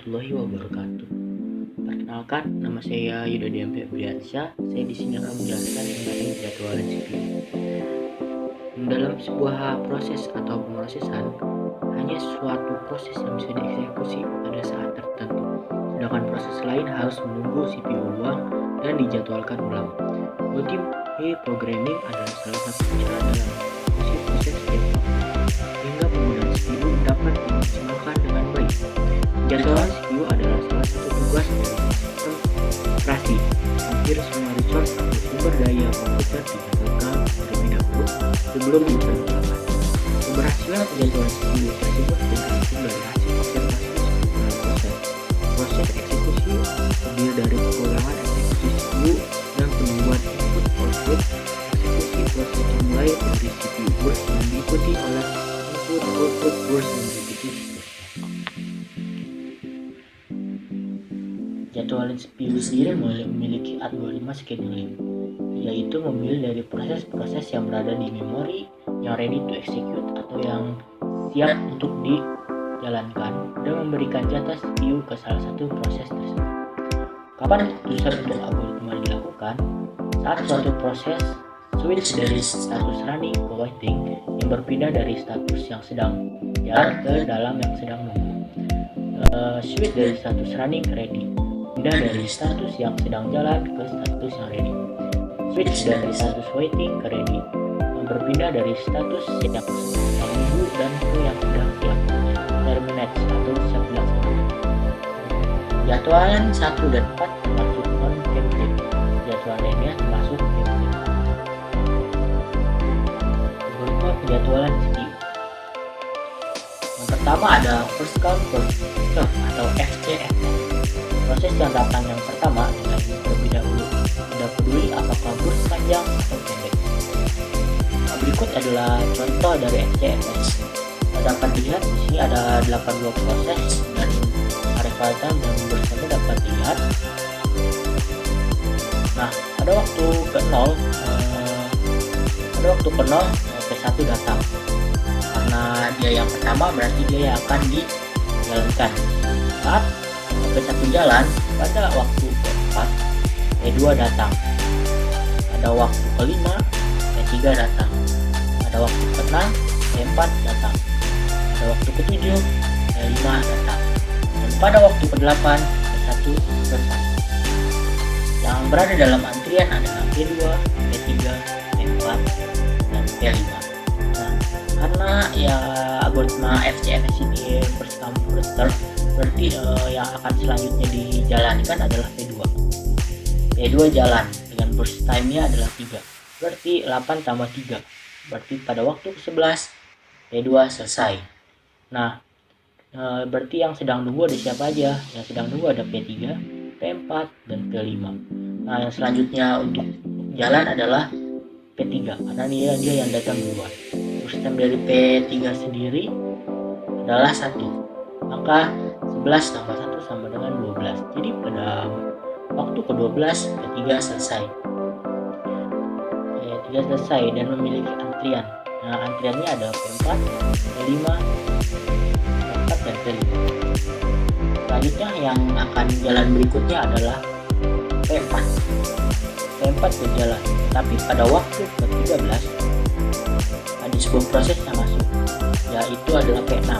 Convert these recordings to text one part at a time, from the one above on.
warahmatullahi wabarakatuh. Perkenalkan, nama saya Yuda Dian Febriansyah. Saya di sini akan menjelaskan mengenai jadwalan CPU. Dalam sebuah proses atau pemrosesan, hanya suatu proses yang bisa dieksekusi pada saat tertentu. Sedangkan proses lain harus menunggu CPU luang dan dijadwalkan ulang. Multi-programming adalah salah satu cara dalam eksekusi proses development, sehingga penggunaan CPU dapat dimaksimalkan dengan baik. Jadwalan CPU adalah salah satu tugas dari sistem operasi. Hampir semua resource atau sumber daya komputer dijadwalkan terlebih dahulu sebelum dipergunakan. Keberhasilan jadwalan CPU tersebut tergantung dari hasil observasi dalam proses. Proses eksekusi terdiri dari pengulangan eksekusi CPU dan penungguan input-output eksekusi. Proses dimulai dari CPU burst yang diikuti oleh input-output burst yang diikuti. Jadwalan CPU sendiri memiliki algoritma scheduling, yaitu memilih dari proses-proses yang berada di memori yang ready to execute atau yang siap untuk dijalankan dan memberikan jatah CPU ke salah satu proses tersebut. Kapan keputusan untuk algoritma dilakukan? Saat suatu proses switch dari status running ke waiting yang berpindah dari status yang sedang jalan ke dalam yang sedang nunggu. Switch dari status running ke ready, pindah dari status yang sedang jalan ke status yang ready. Switch dari status waiting ke ready, berpindah dari status yang sedang nunggu dan ke yang sedang siap, terminate atau siap dilaksanakan. Jadwalan 1 dan 4 termasuk non-template, jadwalan lainnya termasuk template. Algoritma penjadwalan CPU. Yang pertama ada first come first serve atau FCFS. Proses yang datang yang pertama dengan terlebih dahulu, tidak peduli apakah burst panjang atau pendek. Berikut adalah contoh dari FCFS. Dapat dilihat di sini ada 82 proses dan arrival time dan burstnya dapat dilihat. Nah, pada waktu ke-0 P1 datang. Karena dia yang pertama berarti dia yang akan dijalankan. Saat P1 jalan, pada waktu ke-4 P2 datang. Pada waktu ke-5 P3 datang. Pada waktu ke-6 P4 datang. Pada waktu ke-7 P5 datang. Dan pada waktu ke-8 P1 selesai. Yang berada dalam antrian adalah P2, P3, P4, dan P5. Nah, karena ya algoritma FCFS ini first come first serve, berarti yang akan selanjutnya dijalankan adalah P2. P2 jalan dengan burst time-nya adalah 3. Berarti 8 tambah 3. Berarti pada waktu ke-11 P2 selesai. Nah, berarti yang sedang nunggu ada siapa aja? Yang sedang nunggu ada P3, P4, dan P5. Nah, yang selanjutnya untuk jalan adalah P3 karena dia yang datang duluan. Burst time dari P3 sendiri adalah 1. Maka 11 tambah 1 sama dengan 12. Jadi pada waktu ke-12 P3 selesai. P3 selesai dan memiliki antrian. Nah, antriannya ada P4, P5, P4, dan P5. Selanjutnya yang akan jalan berikutnya adalah P4. P4 berjalan, tapi pada waktu ke-13 ada sebuah proses yang masuk, yaitu adalah P6.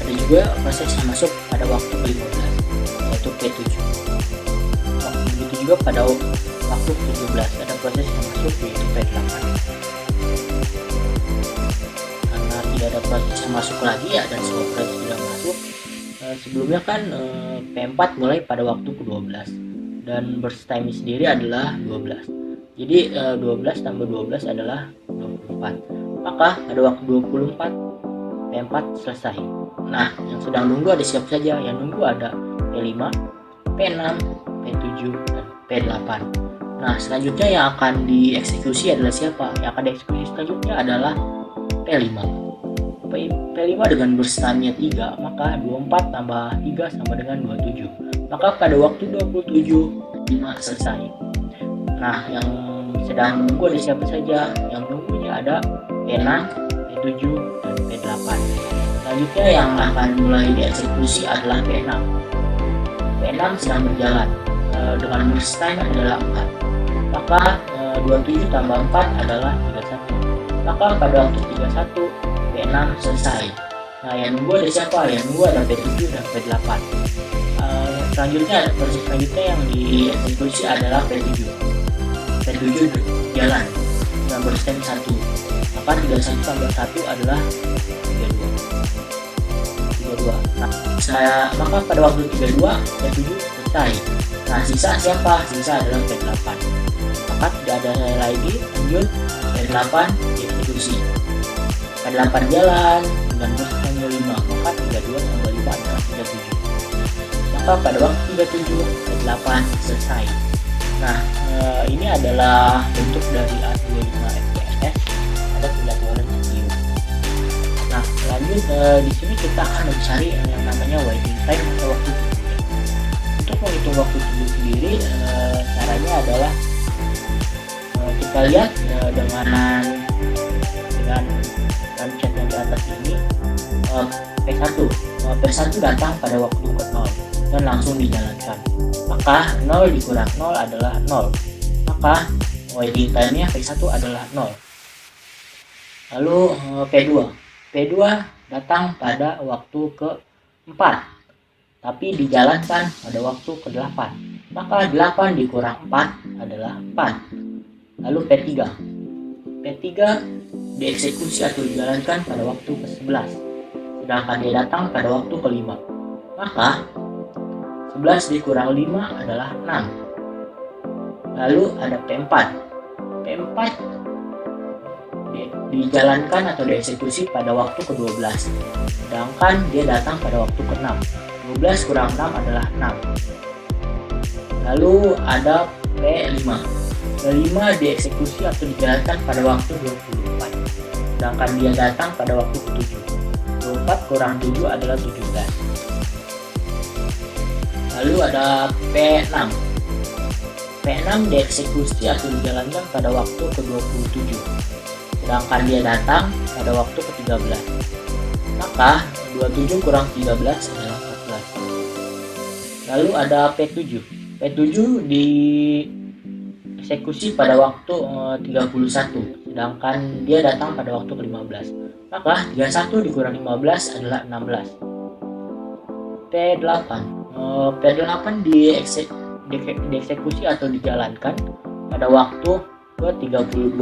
Ada juga proses yang masuk pada waktu ke-15, yaitu P7. Begitu juga pada waktu ke-17 ada proses yang masuk, yaitu P8. Karena tidak ada proses yang masuk lagi ya, dan semua proses sudah masuk. Sebelumnya kan P4 mulai pada waktu ke-12 dan burst time sendiri adalah 12. Jadi 12 tambah 12 adalah 24. Maka pada waktu 24 P4 selesai. Nah, yang sedang nunggu ada siapa saja? Yang nunggu ada P5, P6, P7, dan P8. Nah, selanjutnya yang akan dieksekusi adalah siapa? Yang akan dieksekusi selanjutnya adalah P5. P5 dengan burst time-nya 3, maka 24 tambah 3 sama dengan 27. Maka pada waktu 27, 5 selesai. Nah, yang sedang nunggu ada siapa saja? Yang nunggunya ada P6, P7, dan P8. Selanjutnya yang akan mulai dieksekusi adalah P6. P6 sedang berjalan dengan burst time adalah 4. Maka 27 tambah 4 adalah 31. Maka pada waktu 31 P6 selesai. Nah, yang nunggu ada siapa? Yang nunggu ada P7 dan P8. Proses selanjutnya yang dieksekusi adalah P7. P7 jalan dengan burst time 1. Maka 31 tambah 1 adalah 32. Maka pada waktu 32 P7 selesai. Nah, sisa siapa? Sisa adalah P8. Maka tidak ada lagi, lanjut P8 dieksekusi. P8 jalan dengan burst time 5. Maka 32 tambah 5 adalah 37. Maka pada waktu 37 P8 selesai. Nah, ini adalah bentuk dari algoritma FPSS. Ada penjadwalan CPU. Nah, lanjut di sini kita akan mencari yang namanya waiting time atau waktu tunggu. Untuk menghitung waktu tunggu sendiri, caranya adalah kita lihat dengan chat yang di atas ini. P1 datang pada waktu ke 0 dan langsung dijalankan. Maka 0 dikurang 0 adalah 0. Maka waiting time-nya P1 adalah 0. Lalu P2 datang pada waktu ke-4, tapi dijalankan pada waktu ke-8. Maka 8 dikurang 4 adalah 4. Lalu P3 dieksekusi atau dijalankan pada waktu ke-11, sedangkan dia datang pada waktu ke-5. Maka 11 dikurang 5 adalah 6. Lalu ada P4 dijalankan atau dieksekusi pada waktu ke-12, sedangkan dia datang pada waktu ke-6. 12 kurang 6 adalah 6. Lalu ada P5 dieksekusi atau dijalankan pada waktu 24, sedangkan dia datang pada waktu ke-7. 24 kurang 7 adalah 17. Lalu ada P6 dieksekusi atau dijalankan pada waktu ke-27, sedangkan dia datang pada waktu ke-13. Maka 27 kurang 13 adalah 14. Lalu ada P7 dieksekusi pada waktu 31, sedangkan dia datang pada waktu ke-15. Maka 31 dikurang 15 adalah 16. P8 dieksekusi atau dijalankan pada waktu ke-32,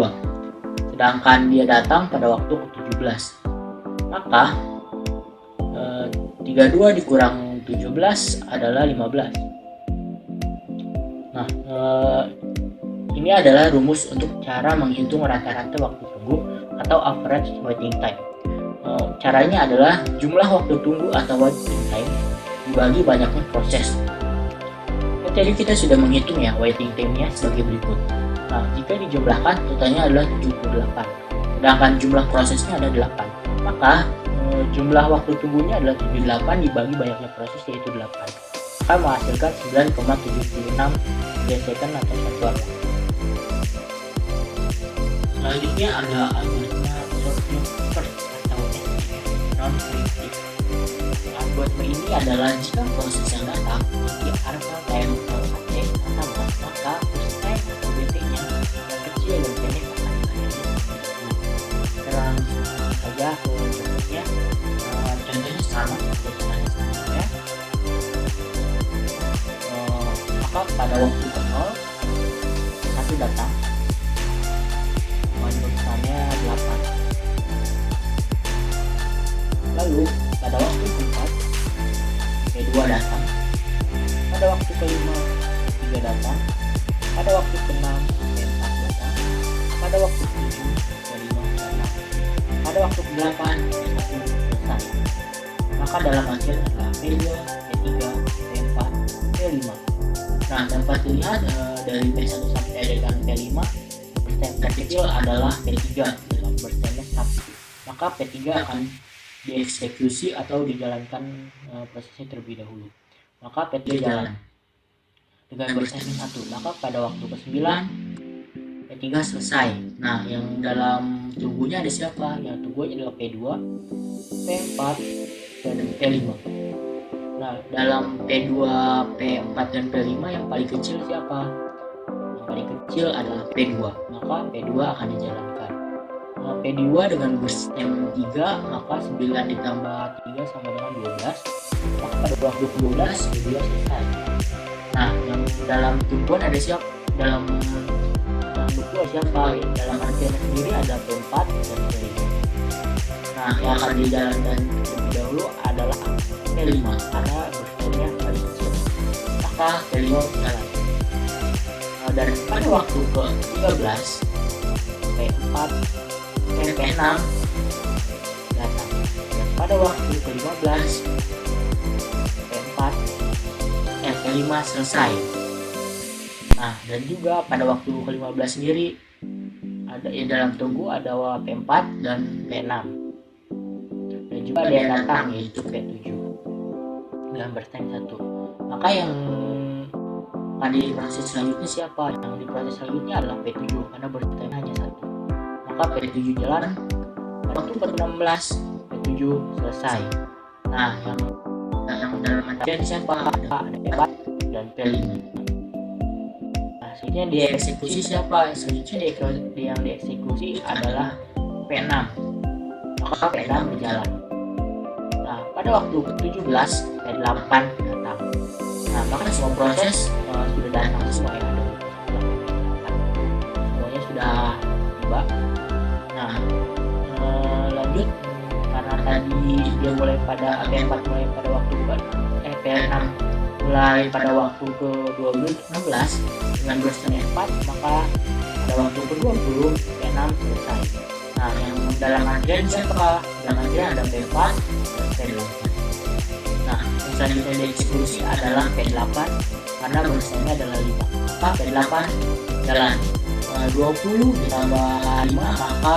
sedangkan dia datang pada waktu ke-17. Maka 32 dikurang 17 adalah 15. Nah, ini adalah rumus untuk cara menghitung rata-rata waktu tunggu atau average waiting time. Caranya adalah jumlah waktu tunggu atau waiting time dibagi banyaknya proses. Jadi kita sudah menghitung ya waiting time-nya sebagai berikut. Nah, jika dijumlahkan totalnya adalah 78, sedangkan jumlah prosesnya ada 8. Maka jumlah waktu tunggunya adalah 78 dibagi banyaknya proses yaitu 8. Maka menghasilkan 9,76 milisekund atau satuan waktu. Selanjutnya ada algoritma short first atau non-predictive. Algoritma ini adalah jika proses yang datang di arca time atau sama, maka first time atau BT-nya kecil dan pendek akan dilayani. Dalam saja contohnya sama biasanya sebenarnya. Maka pada waktu ke-0 satu datang, menurutnya 8. Lalu pada waktu ke-4 P2 datang, pada waktu ke-5 P3 datang, pada waktu ke-6 P4 datang, pada waktu ke-7 P5 datang, pada waktu ke-8 P1 selesai. Maka dalam hasil adalah P2, P3, P4, P5. Nah, dapat dilihat dari P1 sampai dengan P5, persen terkecil adalah P3 dengan persennya 1. Maka P3 akan dieksekusi atau dijalankan prosesnya terlebih dahulu. Maka P3 jalan dengan persennya 1. Maka pada waktu ke-9 P3 selesai. Nah, yang dalam tunggunya ada siapa? Yang tunggunya adalah P2, P4, dan P5. Nah, dalam P2, P4, dan P5 yang paling kecil siapa? Yang paling kecil adalah P2, maka P2 akan dijalankan. Nah, P2 dengan bus M3, maka 9 ditambah 3 sama dengan 12. Maka pada waktu ke-12, P2 selesai. Nah, yang dalam tungguan ada siapa? Dalam buku siapa? Dalam artian sendiri ada P4 dan P5. Nah, yang akan dijalankan lebih dahulu adalah P5 karena burstnya paling kecil. Maka P5 jalan. Dan pada waktu ke-13, P4, P6 datang. Dan pada waktu ke-15, P5 selesai. Nah, dan juga pada waktu ke-15 sendiri ada dalam tunggu ada P4 dan P6. Dan juga ada yang datang yaitu P7 dengan berteng 1. Maka yang akan diproses selanjutnya siapa? Yang diproses selanjutnya adalah P7 karena berteng hanya 1. Maka P7 jalan pada waktu ke-16, P7 selesai. Nah, yang dalam artian siapa? Ada P4 dan P5. Selanjutnya dieksekusi siapa? Selanjutnya yang dieksekusi adalah P6. Maka P6 berjalan. Nah, pada waktu ke-17, P8 datang. Nah, maka semua proses sudah datang semua yang ada. Semuanya sudah tiba. Nah, lanjut karena tadi dia mulai pada P4 mulai pada waktu P6 mulai pada waktu ke-16 dengan durasi 4, maka pada waktu ke-20 P6 selesai. Nah, yang dalam antrian siapa? Dalam antrian ada P4 dan P8. Nah, yang selanjutnya dieksekusi adalah P8 karena durasinya adalah 5. Maka P8 jalan. 20 ditambah 5 maka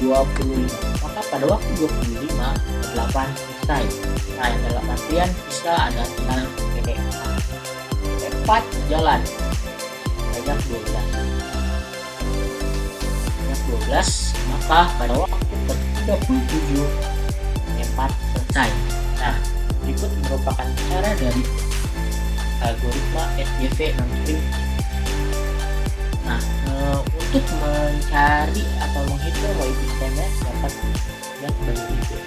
25. Maka pada waktu 25 P8 selesai. Nah, yang dalam antrian bisa ada tinggal P4 jalan banyak 12, maka pada waktu ke-37 P4 selesai. Nah, berikut merupakan cara dari algoritma SJV non-string. Nah, untuk mencari atau menghitung waiting time-nya dapat lihat sebagai berikut.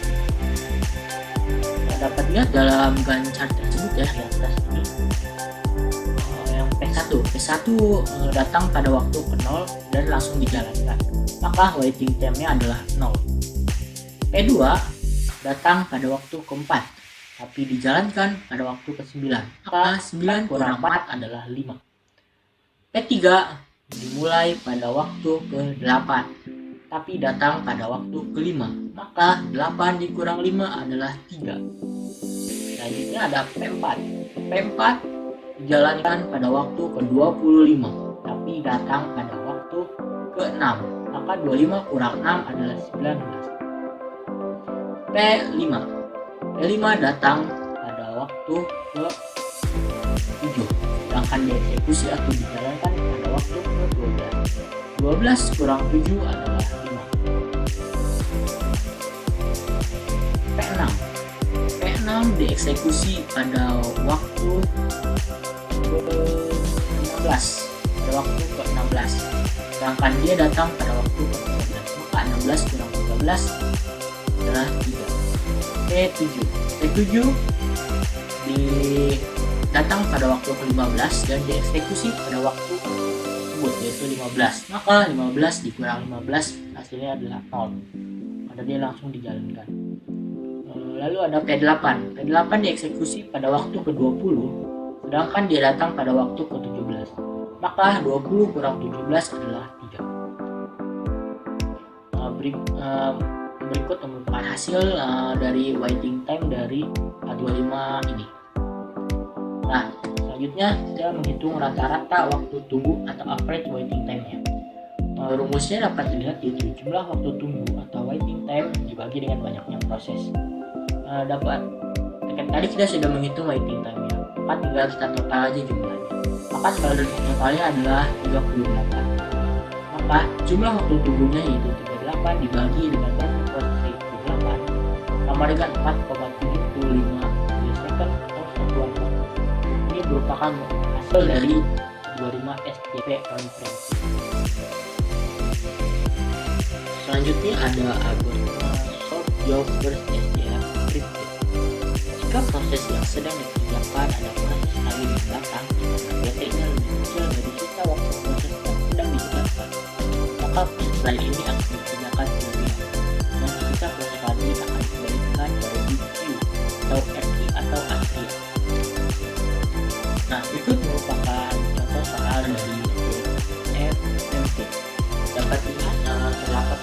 Dapat lihat dalam Gantt chart tersebut ya, yang atas ini. Yang P1 datang pada waktu ke-0 dan langsung dijalankan. Maka waiting time-nya adalah 0. P2 datang pada waktu ke-4 tapi dijalankan pada waktu ke-9. Maka 9 kurang 4 adalah 5. P3 dimulai pada waktu ke-8 tapi datang pada waktu ke-5. Maka 8 dikurang 5 adalah 3. Selanjutnya ada P4 dijalankan pada waktu ke-25 tapi datang pada waktu ke-6. Maka 25 kurang 6 adalah 19. P5 datang pada waktu ke-7 sedangkan dieksekusi atau dijalankan pada waktu ke-12. 12 kurang 7 adalah 5. P6 dieksekusi pada waktu ke-16 sedangkan dia datang pada waktu ke-13. Maka 16 kurang 13 adalah 3. P7 datang pada waktu ke-15 dan dieksekusi pada waktu tersebut yaitu 15. Maka 15 dikurang 15 hasilnya adalah 0 karena dia langsung dijalankan. Lalu ada P8 dieksekusi pada waktu ke-20 sedangkan dia datang pada waktu ke-17. Maka 20 kurang 17 adalah 3. Berikut merupakan hasil dari waiting time dari A25 ini. Nah, selanjutnya kita menghitung rata-rata waktu tunggu atau average waiting time-nya. Rumusnya dapat dilihat yaitu jumlah waktu tunggu atau waiting time dibagi dengan banyaknya proses. Tadi kita sudah menghitung waiting time-nya, maka tinggal kita total aja jumlahnya. Maka totalnya adalah 38. Maka Maka jumlah waktu tunggunya yaitu 38 dibagi dengan berapa proses 38 sama dengan 4,75 milisecond atau satuan waktu. Ini merupakan hasil dari 25 SJP konferensi. Selanjutnya ada algoritma solve your first SJF encrypted. Jika proses yang sedang dikerjakan ada proses lain di belakang, PT-nya lebih kecil dari sisa waktu proses yang sedang dikerjakan, maka proses lain ini akan dikerjakan terlebih dahulu, dan sisa proses lagi akan dikembalikan dari queue atau RI atau antrian. Nah, berikut merupakan contoh soal dari FMT. Dapat dilihat terdapat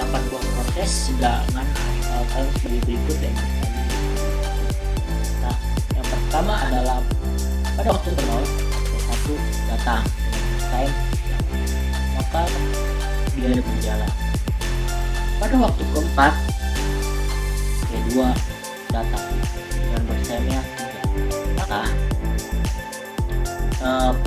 8 buah proses dengan hal sebagai berikut dan nah, yang pertama adalah pada waktu ke-0 satu datang dengan time, maka dia berjalan. Pada waktu keempat P2 datang dengan bertime 3, maka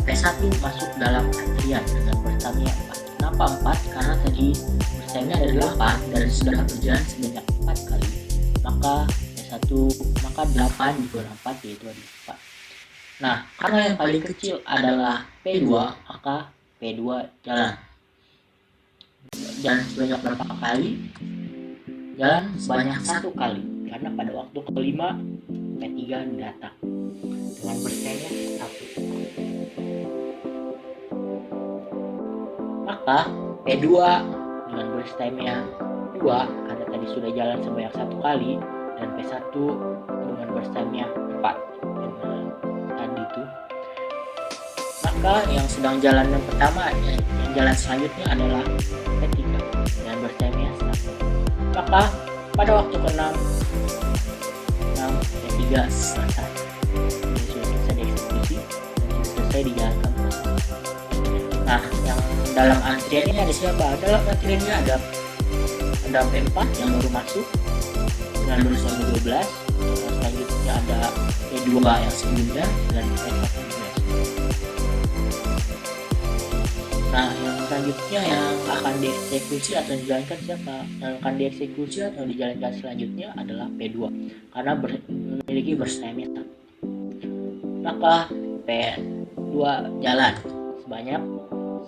P1 masuk dalam antrian dengan bertanya 4. Kenapa 4? Karena tadi bertanya ada 8 dan sudah berjalan sebanyak 4 kali. Maka P1 maka 8 dikurangi 4 yaitu ada 4. Nah, karena yang paling kecil adalah P2, maka P2 jalan. Dan sebanyak berapa kali? Jalan sebanyak 1 kali. Karena pada waktu kelima P3 datang dengan bertanya 1. Maka P2 dengan burst time-nya 2 karena tadi sudah jalan sebanyak 1 kali, dan P1 dengan burst time-nya 4 karena tadi itu. Maka yang sedang jalan yang pertama, yang jalan selanjutnya adalah P3 dengan burst time-nya 1. Maka pada waktu ke-6 P3 selesai. Ini sudah selesai dieksekusi dan sudah selesai dijalankan. Nah, yang dalam antrian ini ada siapa? Dalam antrian ini ada P4 yang baru masuk dengan lulusan 12. Selanjutnya ada P2 yang sebelumnya dan P14. Nah, yang selanjutnya yang akan dieksekusi atau dijalankan siapa? Yang akan dieksekusi atau dijalankan selanjutnya adalah P2 karena memiliki burst time-nya 1. Maka P2 jalan sebanyak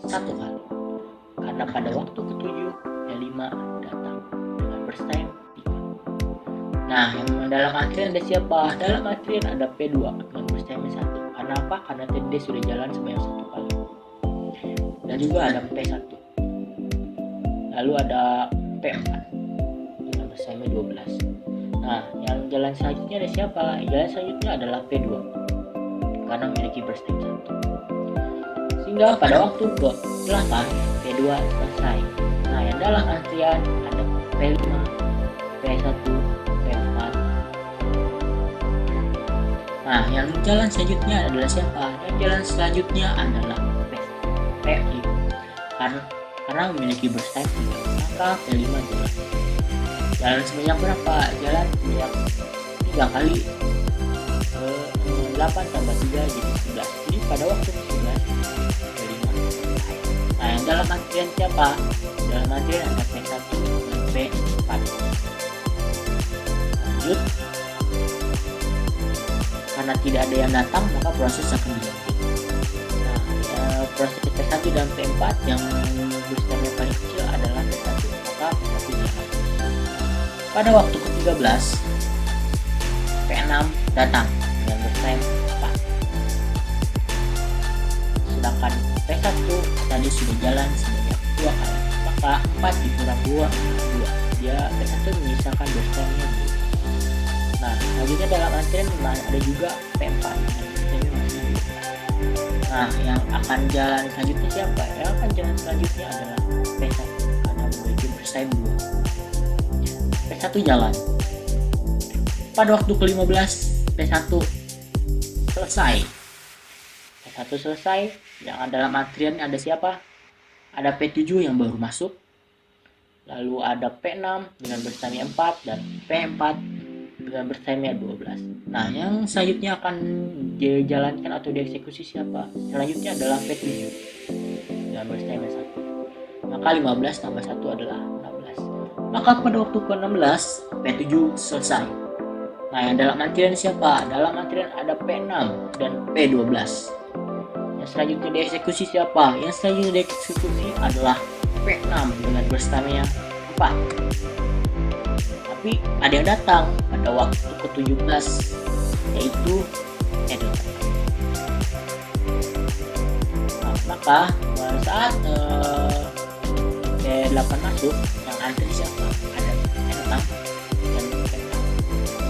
1 kali karena pada waktu ke-7 P5 datang dengan burst time 3. Nah, yang dalam antrian ada siapa? Dalam antrian ada P2 dengan burst time 1. Karena apa? Karena tadi dia sudah jalan sebanyak 1 kali. Dan juga ada P1. Lalu ada P4 dengan burst time 12. Nah, yang jalan selanjutnya ada siapa? Jalan selanjutnya adalah P2 karena memiliki burst time 1. Sehingga pada waktu ke-8 P2 selesai. Nah, yang dalam antrian ada P5, P1, P4. Nah, yang jalan selanjutnya adalah siapa? Yang jalan selanjutnya adalah P5 karena memiliki burst time 3, maka P5 jalan. Jalan sebanyak berapa? Jalan sebanyak 3 kali. 8 tambah 3 jadi 11. Jadi pada waktu ke-11 P5. Nah, yang dalam antrian siapa? Dalam antrian ada P1 dan P4. Lanjut. Karena tidak ada yang datang, maka proses akan dilanjut. Nah, proses P1 dan P4 yang burst time paling kecil adalah P1, maka P1 jalan. Pada waktu ke-13 P6 datang dengan burst time 4. Sedangkan P1 tadi sudah jalan sebanyak 2 kali, maka 4 dikurang 2 dia P1 menyisakan burst time-nya 2. Nah, selanjutnya dalam antrian ada juga P4 yang burst time-nya masih 2. Nah, yang akan jalan selanjutnya siapa? Yang akan jalan selanjutnya adalah P1 karena memiliki burst time 2. P1 jalan. Pada waktu ke-15 P1 selesai. P1 selesai. Yang dalam antrian ada siapa? Ada P7 yang baru masuk. Lalu ada P6 dengan burst time 4 dan P4 dengan burst time 12. Nah, yang selanjutnya akan dijalankan atau dieksekusi siapa? Selanjutnya adalah P7 dengan burst time 1. maka 15 tambah 1 adalah 16. Maka pada waktu ke-16 P7 selesai. Nah, yang dalam antrian siapa? Dalam antrian ada P6 dan P12. Yang selanjutnya dieksekusi siapa? Yang selanjutnya dieksekusi adalah P6 dengan berstamina 4. Tapi ada yang datang pada waktu ke-17, yaitu P8. Nah, maka pada saat P8 masuk, yang antri siapa? Ada P6 dan P6.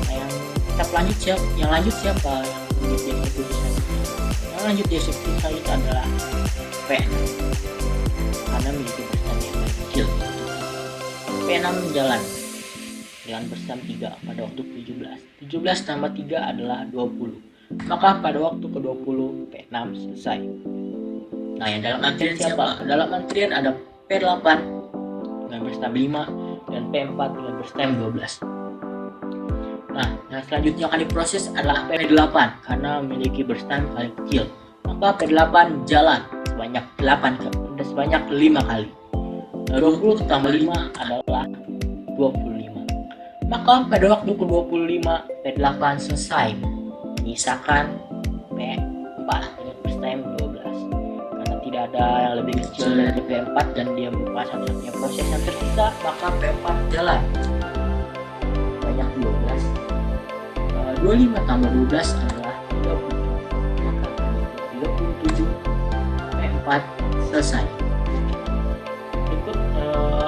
Nah, yang lanjut siapa? Yang lanjut siapa? Yang dieksekusi selanjutnya? Yang lanjut dieksekusi selanjutnya adalah P6 karena memiliki berstamina yang kecil. P6 jalan dengan berstam 3 pada waktu ke-17. 17 tambah 3 adalah 20. Maka pada waktu ke-20 P6 selesai. Nah, yang dalam antrian siapa? Dalam antrian ada P8 dengan berstam 5 dan P4 dengan berstam 12. Nah, yang selanjutnya akan diproses adalah P8 karena memiliki berstam paling kecil. Maka P8 jalan sebanyak 5 kali. 20 tambah 5 adalah 25. Maka pada waktu ke-25 P8 selesai. Menyisakan P4 dengan berstam 12. Karena tidak ada yang lebih kecil dari P4 dan dia merupakan satu-satunya proses yang tersisa, maka P4 jalan banyak 12. 25 tambah 12 adalah 30. Maka 37 P4 selesai. Berikut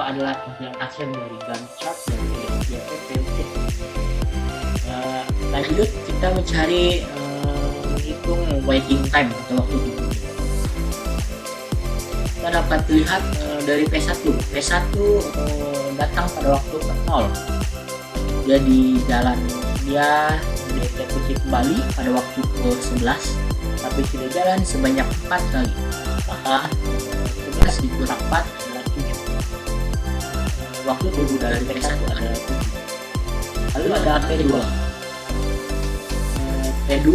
adalah tampilan akhir dari Gantt chart dan POC. Lanjut kita mencari menghitung waiting time atau waktu tunggu. Kita dapat lihat dari P1 datang pada waktu ke-0. Dia di jalan, dia dieksekusi kembali pada waktu ke-11, tapi sudah jalan sebanyak 4 kali. Maka 11 dikurang 4 adalah 7. Waktu tunggu dari P1 adalah 7. Lalu ada P2. P2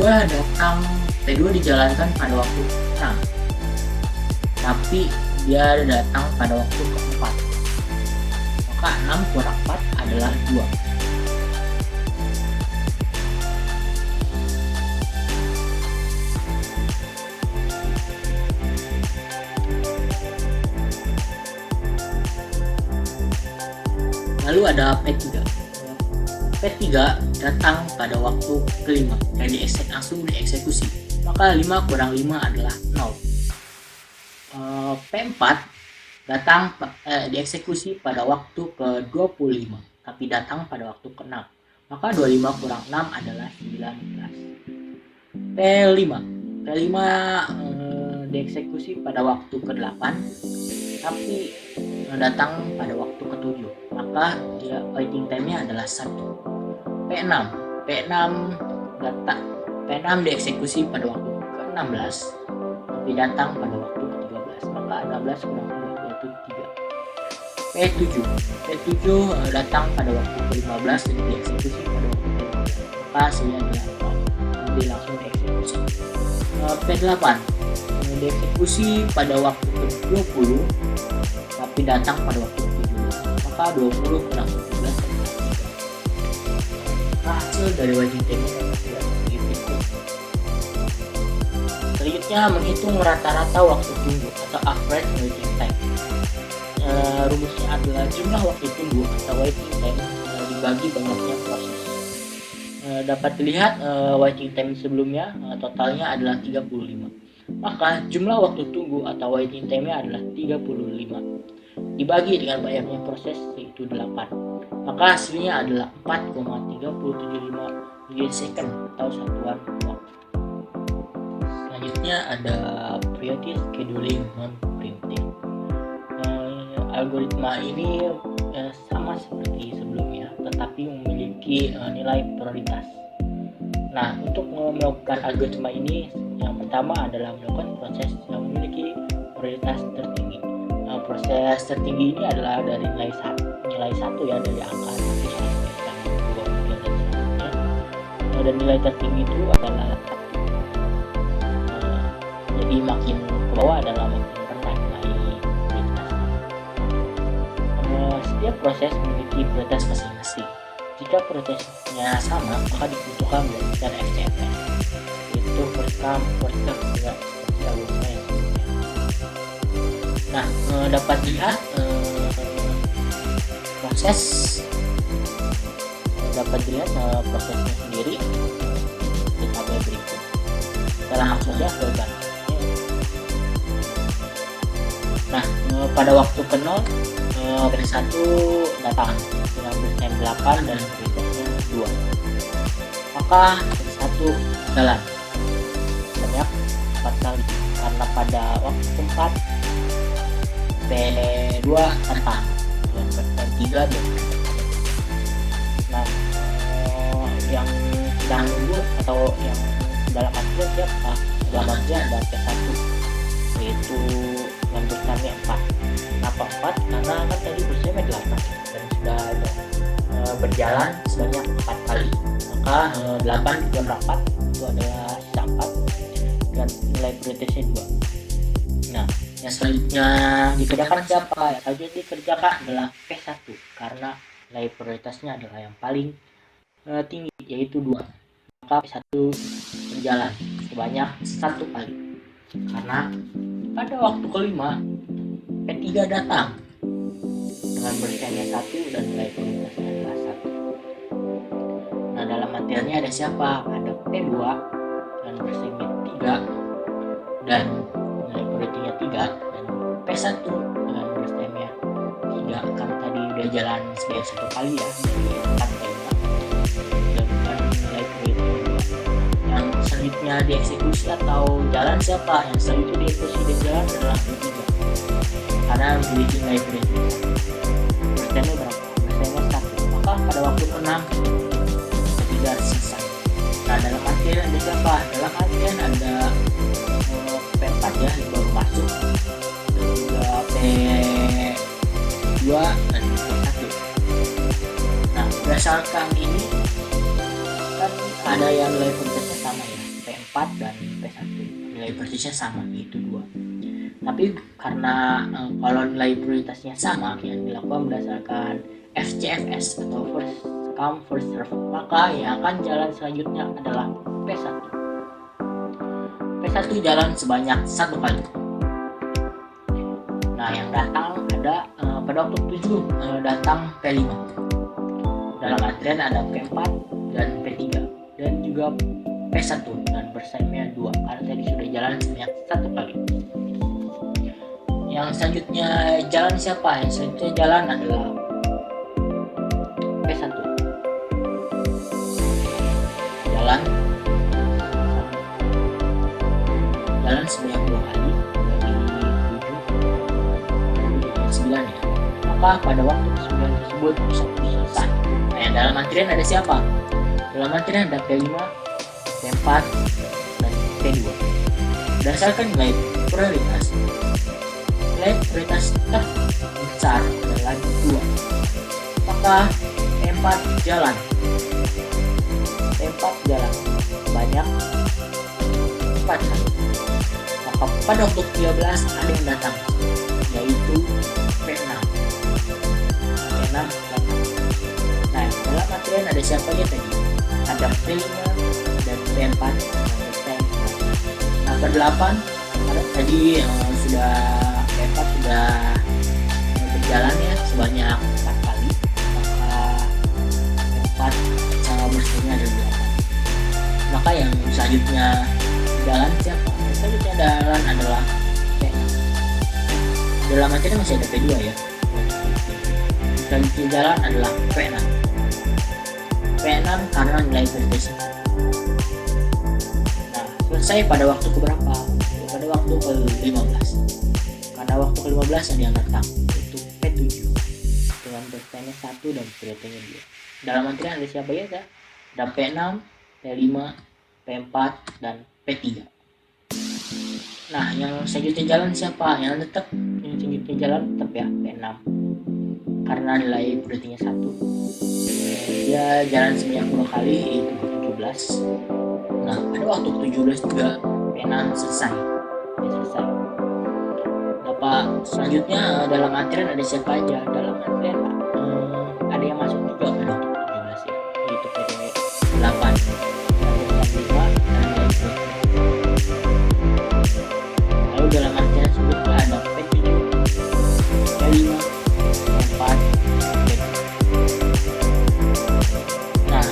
dijalankan pada waktu 6, tapi dia datang pada waktu ke-4. Maka 6 kurang 4 adalah 2. Lalu ada P3. P3 datang pada waktu ke-5 dan langsung dieksekusi. Maka 5 kurang 5 adalah 0. P4 datang dieksekusi pada waktu ke-25, tapi datang pada waktu ke-6. Maka 25 kurang 6 adalah 19. P5 dieksekusi pada waktu ke-8, tapi datang pada waktu ke-7. Maka dia waiting time-nya adalah 1. P6 dieksekusi pada waktu ke-16, tapi datang pada waktu ke-13. Maka 16 kurang 2 yaitu 3. P7 datang pada waktu ke-15 dan dieksekusi pada waktu ke-15. Maka hasilnya adalah 0. Jadi langsung dieksekusi. P8 dieksekusi pada waktu ke-20, tapi datang pada waktu ke-17. Maka 20 kurang 17 adalah 3. Hasil dari waiting time selanjutnya menghitung rata-rata waktu tunggu atau average waiting time. Rumusnya adalah jumlah waktu tunggu atau waiting time dibagi banyaknya proses. Dapat dilihat waiting time sebelumnya totalnya adalah 35. Maka jumlah waktu tunggu atau waiting time-nya adalah 35 dibagi dengan banyaknya proses yaitu 8. Maka hasilnya adalah 4,375 milisecond atau satuan waktu. Selanjutnya ada priority scheduling non-preemptive. Algoritma ini sama seperti sebelumnya, tetapi memiliki nilai prioritas. Nah, untuk melakukan algoritma ini, yang pertama adalah melakukan proses yang memiliki prioritas tertinggi. Proses tertinggi ini adalah dari nilai 1 ya, dari angka 1 sampai 2 dan seterusnya. Dan nilai tertinggi itu adalah jadi makin ke bawah adalah makin rendah nilai prioritas. Setiap proses memiliki prioritas masing-masing. Jika prioritasnya sama, maka dibutuhkan melakukan FCFS. Itu first come, first serve juga seperti alurnya yang sebelumnya. Nah, dapat dilihat prosesnya sendiri di tabel berikut. Kita langsung saja ke gambar. Nah, pada waktu ke 0 P1 datang dengan bertime 8 dan prioritasnya 2. Maka P1 jalan banyak 4 kali karena pada waktu keempat P2 datang dengan bertime 3 dan nah, yang sedang nunggu atau yang dalam artian siapa? Dalam artian ada P1 yaitu yang bertanya 4. Kenapa 4? Karena kan tadi bersama 8 dan sudah ada berjalan sebanyak 4 kali. Maka 8 ditambah 4 itu adalah sisa 4 dan nilai prioritasnya 2. Nah, yang selanjutnya dikerjakan siapa? Ya, tadi dikerjakan adalah P1 karena nilai prioritasnya adalah yang paling tinggi yaitu 2. Maka P1 berjalan sebanyak 1 kali. Karena pada waktu kelima P3 datang dengan bertanya 1 dan nilai prioritasnya adalah 1. Nah, dalam materialnya ada siapa? Ada P2 dan bertanya 3 dan nilai prioritasnya 3 dan P1 dengan bertanya 3 karena tadi udah jalan sebanyak 1 kali ya dari 4 ke 5 dan nilai prioritasnya 2. Yang selanjutnya dieksekusi atau jalan siapa? Yang selanjutnya dieksekusi dan jalan adalah P3 karena memiliki nilai prioritas. Bertanya berapa? Bertanya 1. Maka pada waktu ke-6 P3 selesai. Nah, dalam artian ada siapa? Dalam artian ada P4 ya yang baru masuk dan juga P2 dan P1. Nah, berdasarkan ini kan ada yang nilai prioritasnya sama ya, P4 dan P1 nilai prioritasnya sama yaitu 2. Tapi karena kalau nilai prioritasnya sama yang dilakukan berdasarkan FCFS atau first come first serve, maka yang akan jalan selanjutnya adalah P1. P1 jalan sebanyak 1 kali. Nah, yang datang ada pada waktu 7 datang P5. Dalam antrian ada P4 dan P3 dan juga P1 dan bersaingnya 2 karena tadi sudah jalan sebanyak 1 kali. Yang selanjutnya jalan siapa? Yang selanjutnya jalan adalah P1. Jalan sebanyak 2 kali dari 7 dan 9 ya. Maka pada waktu 9 tersebut bisa selesai. Nah, yang dalam antrian ada siapa? Dalam antrian ada P5, P4 dan P2. Berdasarkan nilai prioritas terbesar adalah 2. Maka P4 jalan banyak 4 kali. Maka pada waktu 13 ada yang datang yaitu P6. Nah, dalam material ada siapa ya tadi? Ada P5 dan P4 dan P5. Nah, ke-8 tadi sudah P4 sudah berjalan ya sebanyak 4 kali. Maka P4 sama bersihnya ada 8. Maka yang selanjutnya jalan siapa? Yang selanjutnya jalan adalah P6. Dalam material masih ada P2 ya. Selanjutnya jalan adalah P6 karena nilai prioritasnya. Nah, selesai pada waktu keberapa? Pada waktu ke-15. Karena waktu ke-15 ada yang datang yaitu P7 dengan bertanya 1 dan prioritasnya 2. Dalam antrian ada siapa ya? Ada P6, P5, P4 dan P3. Nah, yang selanjutnya jalan siapa? Yang selanjutnya jalan tetap ya P6 karena nilai prioritasnya 1. Dia jalan sebanyak 2 kali yaitu 17. Nah, pada waktu 17 juga P6 selesai. Dapat Selanjutnya dalam antrian ada siapa aja? Dalam antrian ada yang masuk juga pada waktu 17 ya, yaitu PD8 dan 5 dan lain-lain. Lalu dalam antrian selanjutnya ada P7, P5, P4, P6. Nah,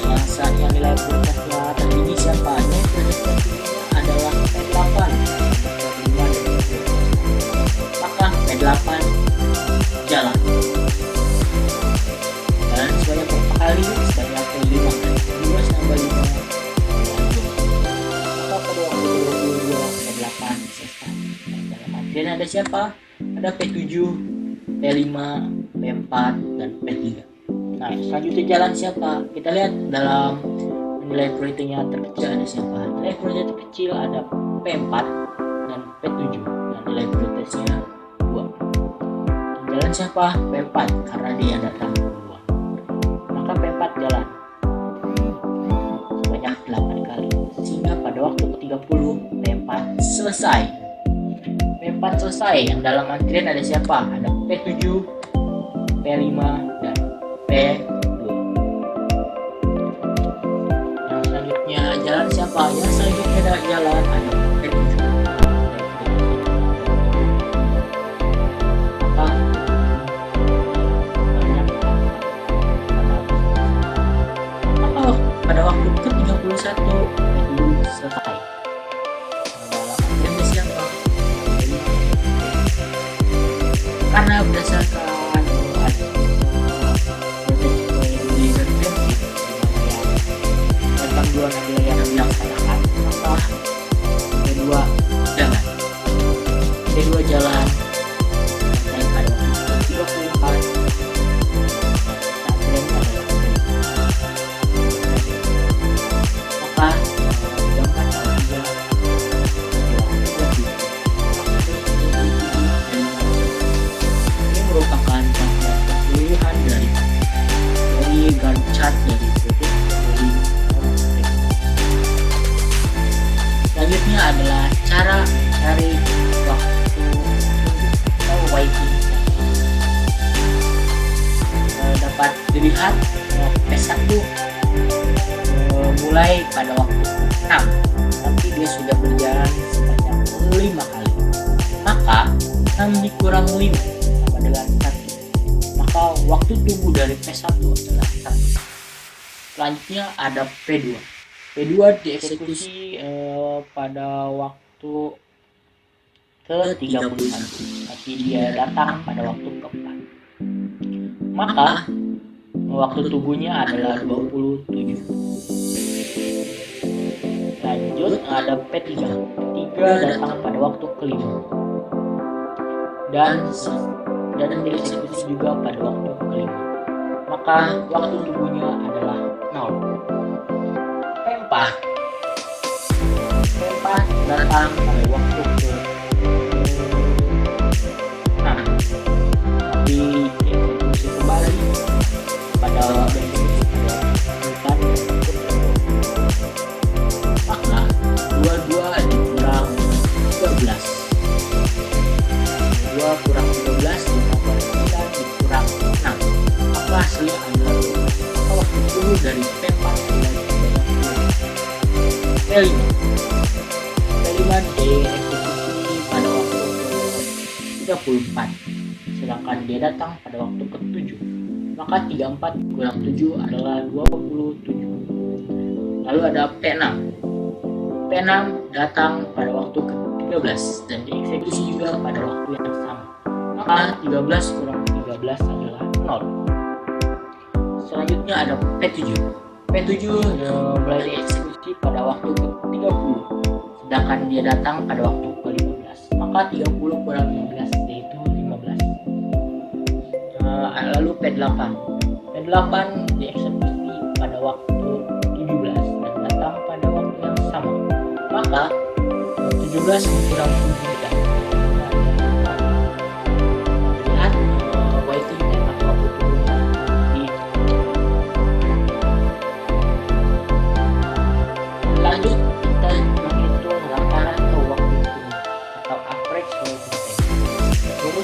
yang nilai prioritasnya tertinggi siapa? Yang tertingginya adalah P8, P5 dan P6. Maka P8 jalan sebanyak berapa kali? Sebanyak 5 kali. 2 tambah 5 maka pada waktu 22 P8 selesai. Dalam antrian ada siapa? Ada P7, P5, P4 dan P3. Nah, selanjutnya jalan siapa? Kita lihat dalam nilai prioritasnya terkecil ada siapa? Nilai prioritas terkecil ada P4 dan P7 dan nilai prioritasnya 2. Dan jalan siapa? P4 karena dia datang duluan. Maka P4 jalan sebanyak 8 kali sehingga pada waktu ke-30 P4 selesai. P4 selesai. Yang dalam antrian ada siapa? Ada P7, P5 dan P2. Yang selanjutnya jalan siapa? Yang selanjutnya ada jalan ada P7. Maka pada waktu ke-31 P7 selesai. Dalam antrian ada siapa? Karena berdasarkan tentang dua nilai yang dilaksanakan, maka kedua jalan sampai pada waktu 34 maka 34 ini merupakan keseluruhan dari Gantt chart dari selanjutnya adalah cara mencari waktu atau waiting. Dapat dilihat P1 mulai pada waktu 6, tapi dia sudah berjalan sebanyak 5 kali. Maka 6 dikurang 5 sama dengan 1. Maka waktu tunggu dari P1 adalah 1. Selanjutnya ada P2. P2 dieksekusi pada waktu ke-31, tapi dia datang pada waktu ke-4. Maka waktu tunggunya adalah 27. Lanjut ada P3. P3 datang pada waktu ke-5 dan dieksekusi juga pada waktu ke-5. Maka waktu tunggunya adalah 0. P4 datang pada waktu ke-6, tapi dieksekusi kembali pada waktu maka 22 dikurang 13, 2 kurang 13 ditambah 9 dikurang 6, maka hasilnya adalah maka waktu tunggu dari P4 adalah P5 dieksekusi pada waktu ke-34, sedangkan dia datang pada waktu ke-7. Maka 34 kurang 7 adalah 27. Lalu ada P6. P6 datang pada waktu ke-13 dan dieksekusi juga pada waktu yang sama. Maka 13 kurang 13 adalah 0. Selanjutnya ada P7. P7 mulai dieksekusi pada waktu ke-30, sedangkan dia datang pada waktu ke-15. Maka 30 kurang 15 yaitu 15. Lalu P8. P8 dieksekusi pada waktu 17 dan datang pada waktu yang sama. Maka 17 kurang 7 lihat waiting time atau waktu tunggunya. Lanjut kita menghitung rata-rata waktu tunggu atau average waiting time. Tunggu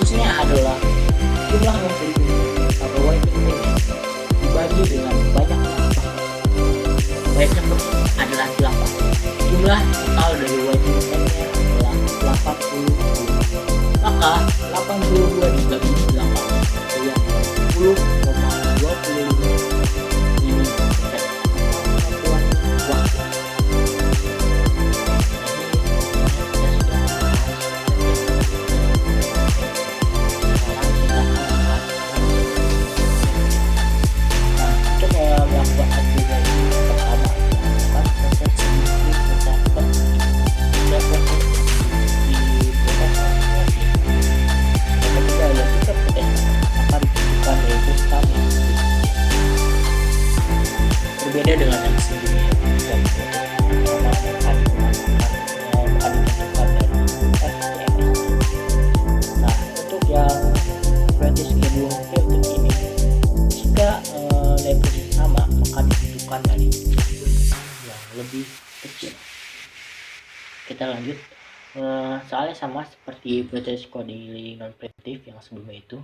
kita lanjut. Soalnya sama seperti prioritas coding non preemptif yang sebelumnya itu.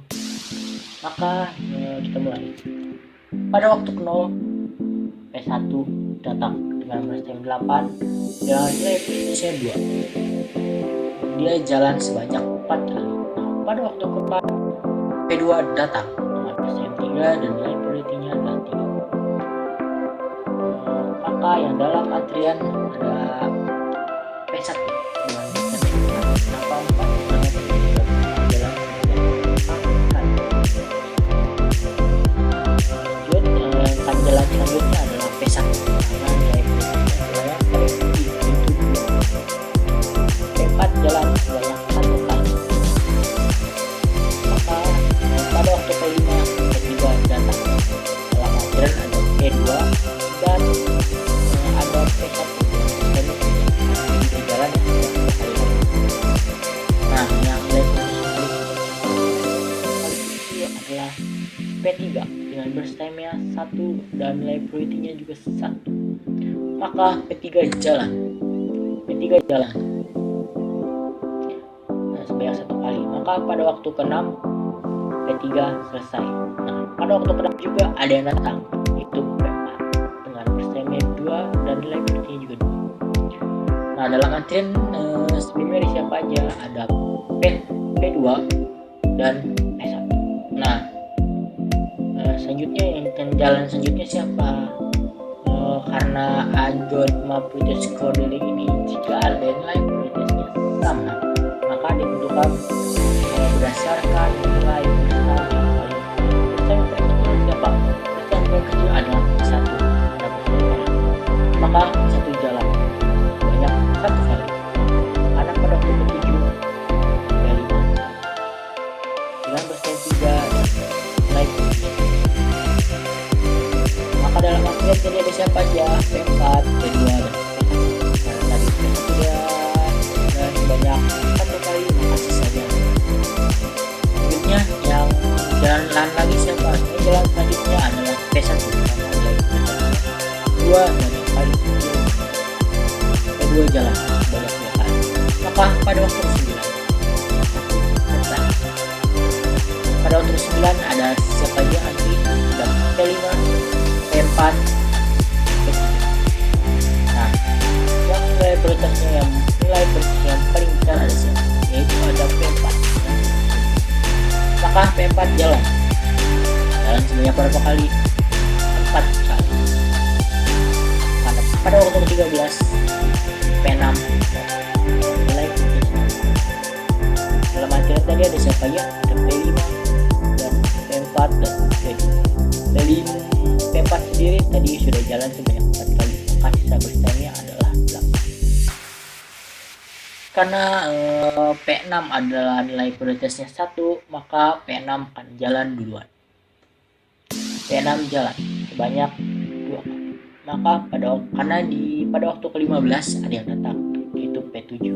Maka kita mulai. Pada waktu 0, P1 datang dengan berstem 8 dan nilai persisnya 2. Dia jalan sebanyak 4 kali. Pada waktu keempat, P2 datang dengan berstem 3 dan nilai prioritinya adalah 3. Maka yang dalam antrian ada P1 dengan berstem 4 karena jalan jalan selanjutnya adalah P1 karena nilai prioritasnya paling tinggi itu 2. P4 jalan sebanyak 1 kali. Maka pada waktu kelima P3 datang. Dalam antrian ada P2 dan ada P1 dan di jalan yang kali lagi. Nah, yang nilai paling tinggi adalah P3 dengan berstemnya 1 dan nilai prioritinya juga 1. Maka P3 jalan. Nah, sebanyak 1 kali. Maka pada waktu ke-6 P3 selesai. Nah, pada waktu ke-6 juga ada yang datang, itu P4 dengan berstemnya 2 dan nilai prioritinya juga 2. Nah, dalam antrian sebelumnya ada siapa aja? Ada P2 dan P1. Nah, selanjutnya yang jalan selanjutnya siapa? Karena algoritma prioritas coding ini jika ada nilai prioritasnya sama, maka ditentukan berdasarkan nilai besar yang paling kecil. Siapa? Besar yang paling kecil adalah 1. Maka 1 jalan banyak 1 kali. Karena pada waktu ke-7 P5 dengan berstem 3 nilai prioritasnya. Maka dalam antrian tadi ada siapa aja? P4, P2 dan P1. Karena tadi P1 dan sebanyak 1 kali, maka sisanya. Selanjutnya yang jalan lagi siapa? Yang jalan selanjutnya adalah P1 karena nilai P2 dan yang paling kecil P2 jalan sebanyak 2 kali. Maka pada waktu ke-9 selesai. Pada waktu ke-9 ada siapa aja? Nanti ada P5, P4, P3. Nah, yang nilai prioritasnya yang paling besar ada siapa? Yaitu ada P4. Maka P4 jalan sebanyak berapa kali? 4 kali. Pada waktu ke-13 P6 nilai prioritasnya. Dalam antrian tadi ada siapa ya? Ada P5 dan P4 dan P2. Dari P4 sendiri tadi sudah jalan sebanyak 4 kali, maka sisa berstemnya adalah 8. Karena P6 adalah nilai prioritasnya 1, maka P6 akan jalan duluan. P6 jalan sebanyak 2 kali. Maka pada waktu ke-15 ada yang datang, yaitu P7.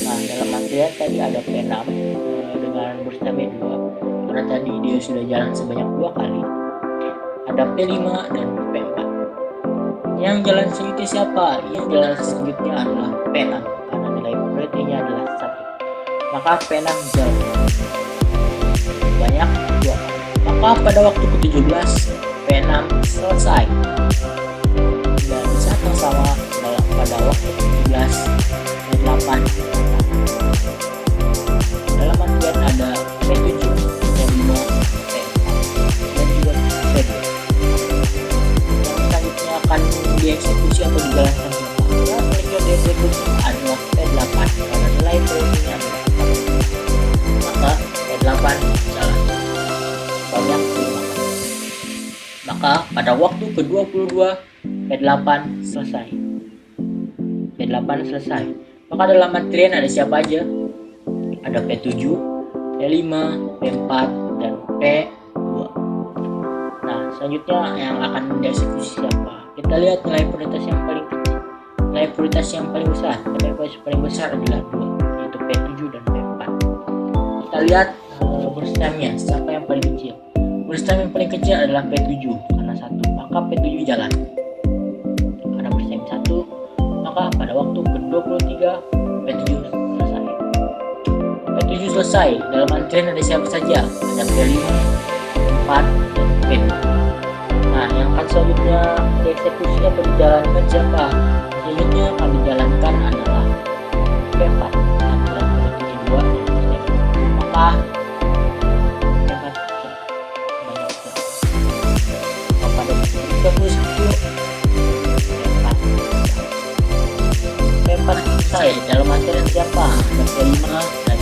Nah, dalam antrian tadi ada P6 dengan berstemnya 2. Karena tadi dia sudah jalan sebanyak 2 kali. Ada P5 dan P4. Yang jalan selanjutnya siapa? Yang jalan selanjutnya adalah P6 karena nilai prioritinya adalah 1. Maka P6 jalan banyak 2 kali. Maka pada waktu ke-17 P6 selesai. Dan di saat yang sama pada waktu ke-17 P8 dalam antrian ada P7, P5, dan juga P2. Akan dieksekusi atau dijalankan yang paling dieksekusi adalah P8 karena nilai prioritinya adalah 4. Maka P8 jalan banyak 5 kali. Maka pada waktu ke-22 P8 selesai. Maka dalam antrian ada siapa aja? Ada P7, P5, P4 dan P2. Nah, selanjutnya yang akan dieksekusi siapa? Kita lihat nilai prioritas yang paling kecil. Nilai prioritas yang paling besar. Nilai prioritas paling besar adalah 2, yaitu P7 dan P4. Kita lihat berstemnya, siapa yang paling kecil? Berstem yang paling kecil adalah P7 karena 1. Maka P7 jalan. Karena berstem 1, maka maka pada waktu ke-23 P7 selesai. P7 selesai, dalam antrian ada siapa saja? Ada P5, P4, dan P2. Nah, yang akan selanjutnya dieksekusi atau dijalankan siapa? Selanjutnya akan dijalankan adalah P4 antara P2 dan P2. Maka P4 banyak pada P31 P4 selesai, dalam antrian siapa? Ada P5 dan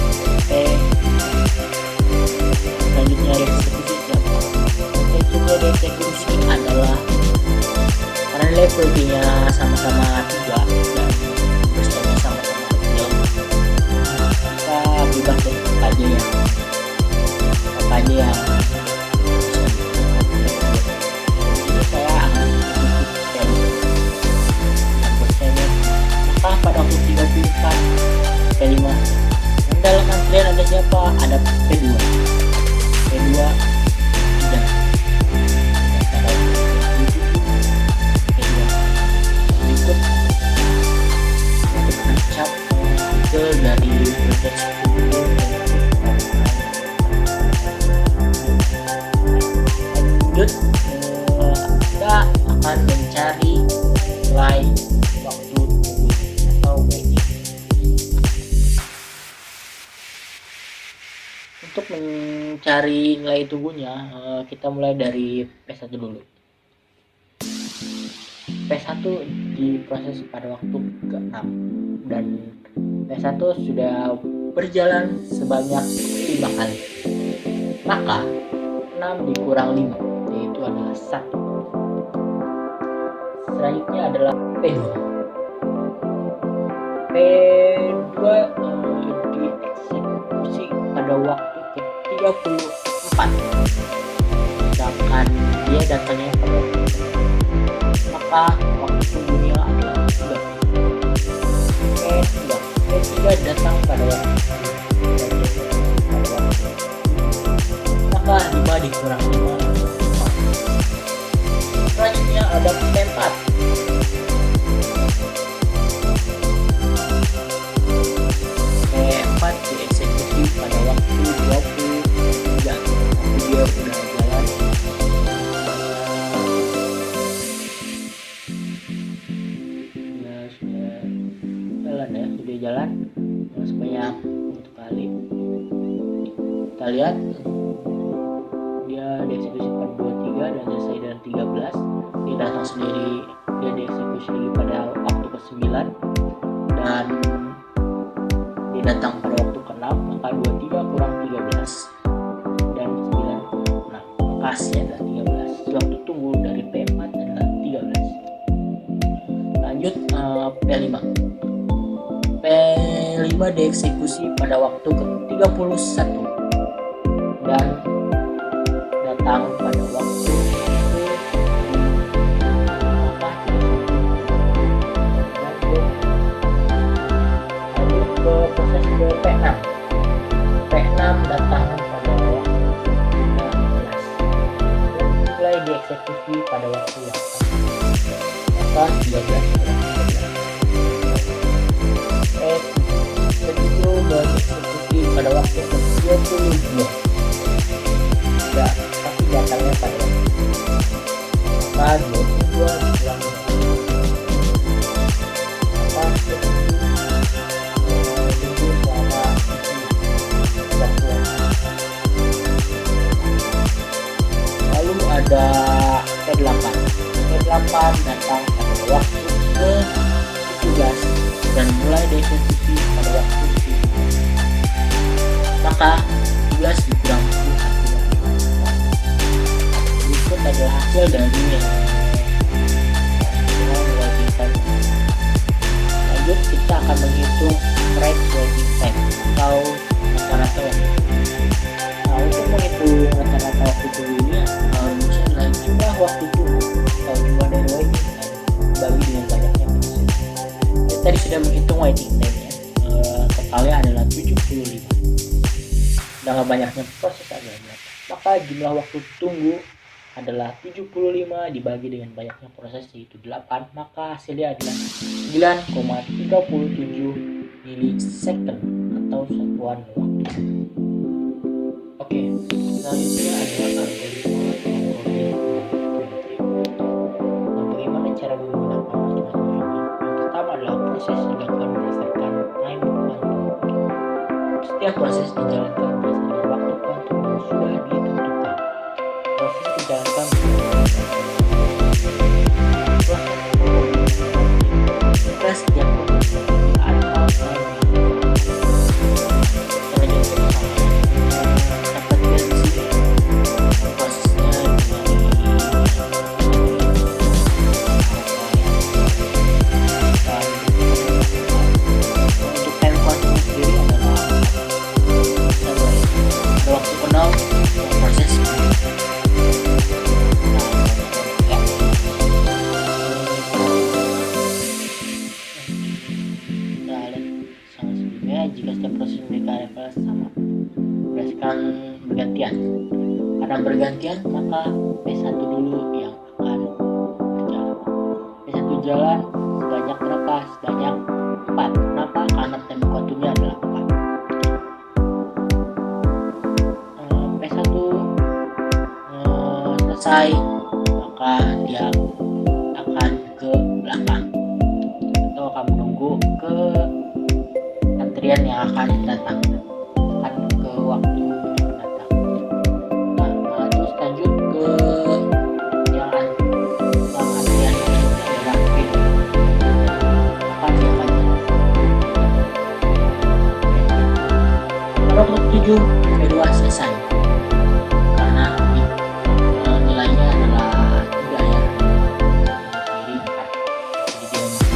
P. Selanjutnya dieksekusi siapa? Selanjutnya dieksekusi adalah karena levelnya sama-sama 3 dan besarnya sama-sama kecil, kita bebas deh apa aja yang ini saya akan sedikit yang persennya. Maka pada waktu 34 P5 yang dalam antrian ada siapa? Ada P2 tidak berikut untuk mencap hasil dari proses lanjut. Kita akan mencari nilai waktu tunggu atau waiting. Untuk mencari nilai tunggunya, kita mulai dari P1 dulu. P1 diproses pada waktu ke-6 dan P1 sudah berjalan sebanyak 5 kali. Maka 6 dikurang 5 yaitu adalah 1. Selanjutnya adalah P2. P2 dieksekusi pada waktu ke-34, sedangkan dia datangnya pada waktu maka waktu tunggunya adalah 3. P3 datang pada waktu maka 5 dikurang 5. Selanjutnya ada P4. P4 dieksekusi pada waktu 23 tapi dia udah jalan sudah jalan sebanyak 1 kali. Kita lihat dia dieksekusi pada 23 dan selesai dengan 13. Dia datang sendiri, dia dieksekusi pada waktu ke-9 dan dia datang pada waktu ke-6, maka 23 kurang 13 dan 9 kurang 6, maka hasilnya adalah 13. Waktu tunggu dari P4 adalah 13. Lanjut P5. P5 dieksekusi pada waktu ke-31 dan datang pada waktu lanjut ke proses ke P6. P6 datang pada waktu 16 dan mulai dieksekusi pada waktu 8, maka 13 P7 dieksekusi pada waktu ke-22 ya, tapi datangnya pada waktu maka 22 dikurang maka tunggu selama waktu. Lalu ada P8 datang pada waktu ke-17 dan mulai dieksekusi pada waktu 17, maka 17 dikurang 1. Berikut adalah hasil dari waiting time. Lanjut kita akan menghitung rate waiting time atau rata-rata waktu. Nah, untuk menghitung rata-rata waktu tunggu ini rumusnya adalah jumlah waktu tunggu atau jumlah dari waiting time bagi dengan banyaknya manusia. Kita tadi sudah menghitung waiting time ya, totalnya adalah 75. Dengan banyaknya proses adalah berapa, maka jumlah waktu tunggu adalah 75 dibagi dengan banyaknya proses yaitu 8, maka hasilnya adalah 9,37 milisecond atau satuan waktu. Oke, selanjutnya adalah algoritma controlling geometry. Nah, bagaimana cara menggunakan algoritma ini? Yang pertama adalah proses dilakukan berdasarkan time quantum. Setiap proses dijalankan berdasarkan waktu kuantum yang sudah ditentukan. Proses dijalankan proses setiap proses ada jika setiap proses mereka level sama berdasarkan bergantian. Karena bergantian maka P1 dulu yang akan berjalan. P1 jalan sebanyak berapa? Sebanyak 4. Kenapa? Karena time kuantumnya adalah 4. P1 selesai maka dia akan ke belakang atau akan menunggu ke antrian yang akan datang, akan ke waktu yang datang. Nah, terus lanjut ke yang antrian berikutnya adalah P2. Akan dia akan kalau untuk 7 P2 selesai karena nilainya adalah 3 ya, jadi 4, jadi dia selesai.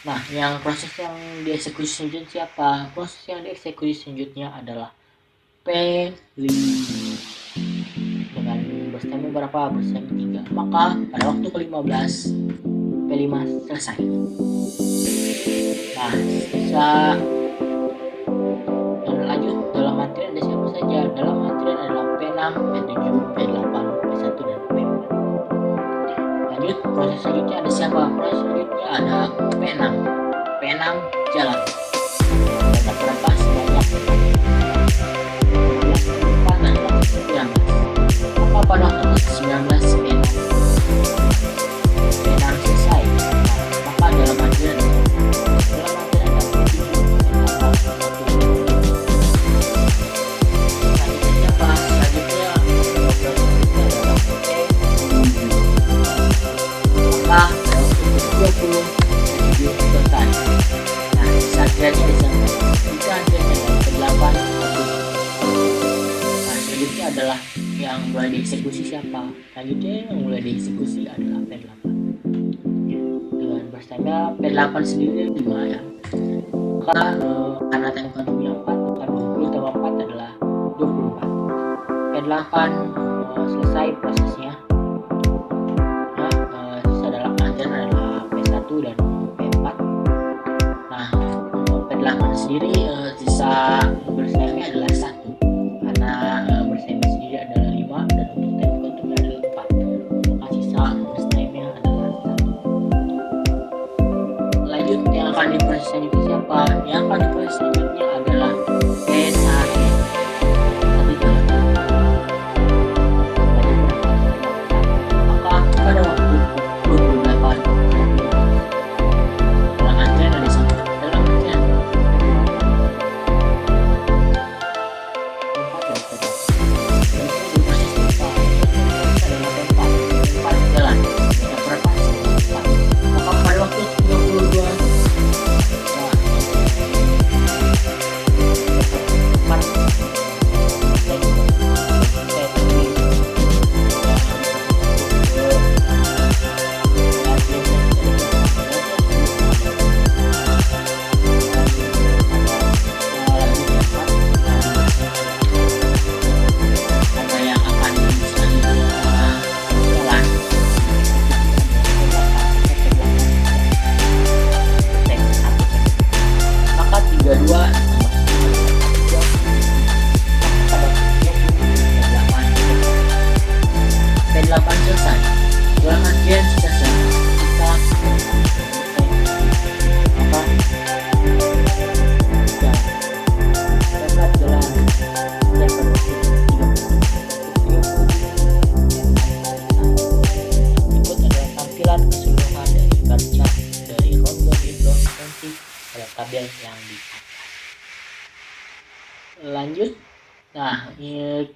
Nah, yang proses yang dieksekusi selanjutnya siapa? Proses yang dieksekusi selanjutnya adalah P5 dengan bersemi berapa? Bersemi 3. Maka pada waktu ke-15 P5 selesai. Nah, sisa dan lanjut dalam antrian ada siapa saja? Dalam antrian adalah P6, P7, P8, P1 dan P4. Lanjut proses selanjutnya ada siapa? Proses selanjutnya ada P6. P6 jalan. Banyak berapa? Sebanyak 4 dan 19. Maka pada waktu ke-19 P6 selesai. Maka dalam antrian ada selesai. Nah, antriannya di sana. Itu antriannya ke-8. Nah, selanjutnya adalah yang mulai dieksekusi siapa? Selanjutnya yang mulai dieksekusi adalah P8. Dengan bersama P8 sendiri 5 ya. Maka karena time quantumnya 4, maka 20 tambah 4 adalah 24. P8 selesai prosesnya. Sisa dalam antrian adalah P1 dan P4. Nah, P8 sendiri sisa bersemi adalah 1 karena bersemi sendiri adalah 5 dan untuk time quantumnya adalah 4, maka sisa bersemi adalah 1.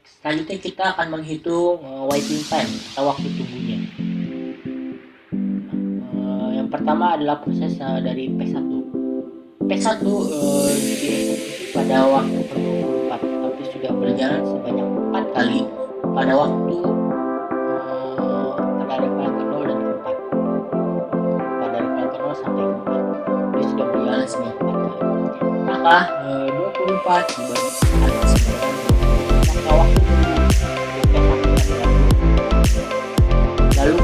Selanjutnya kita akan menghitung waiting time atau waktu tunggunya. Yang pertama adalah proses dari P1. P1 dieksekusi pada waktu ke-24, tapi sudah berjalan sebanyak 4 kali pada waktu pada level ke-0 dan ke-4. Pada level ke-0 sampai ke-4 dia sudah berjalan sebanyak 4 kali. Maka 24 dibagi kali 9, maka waktu tunggu P1 adalah 2. Lalu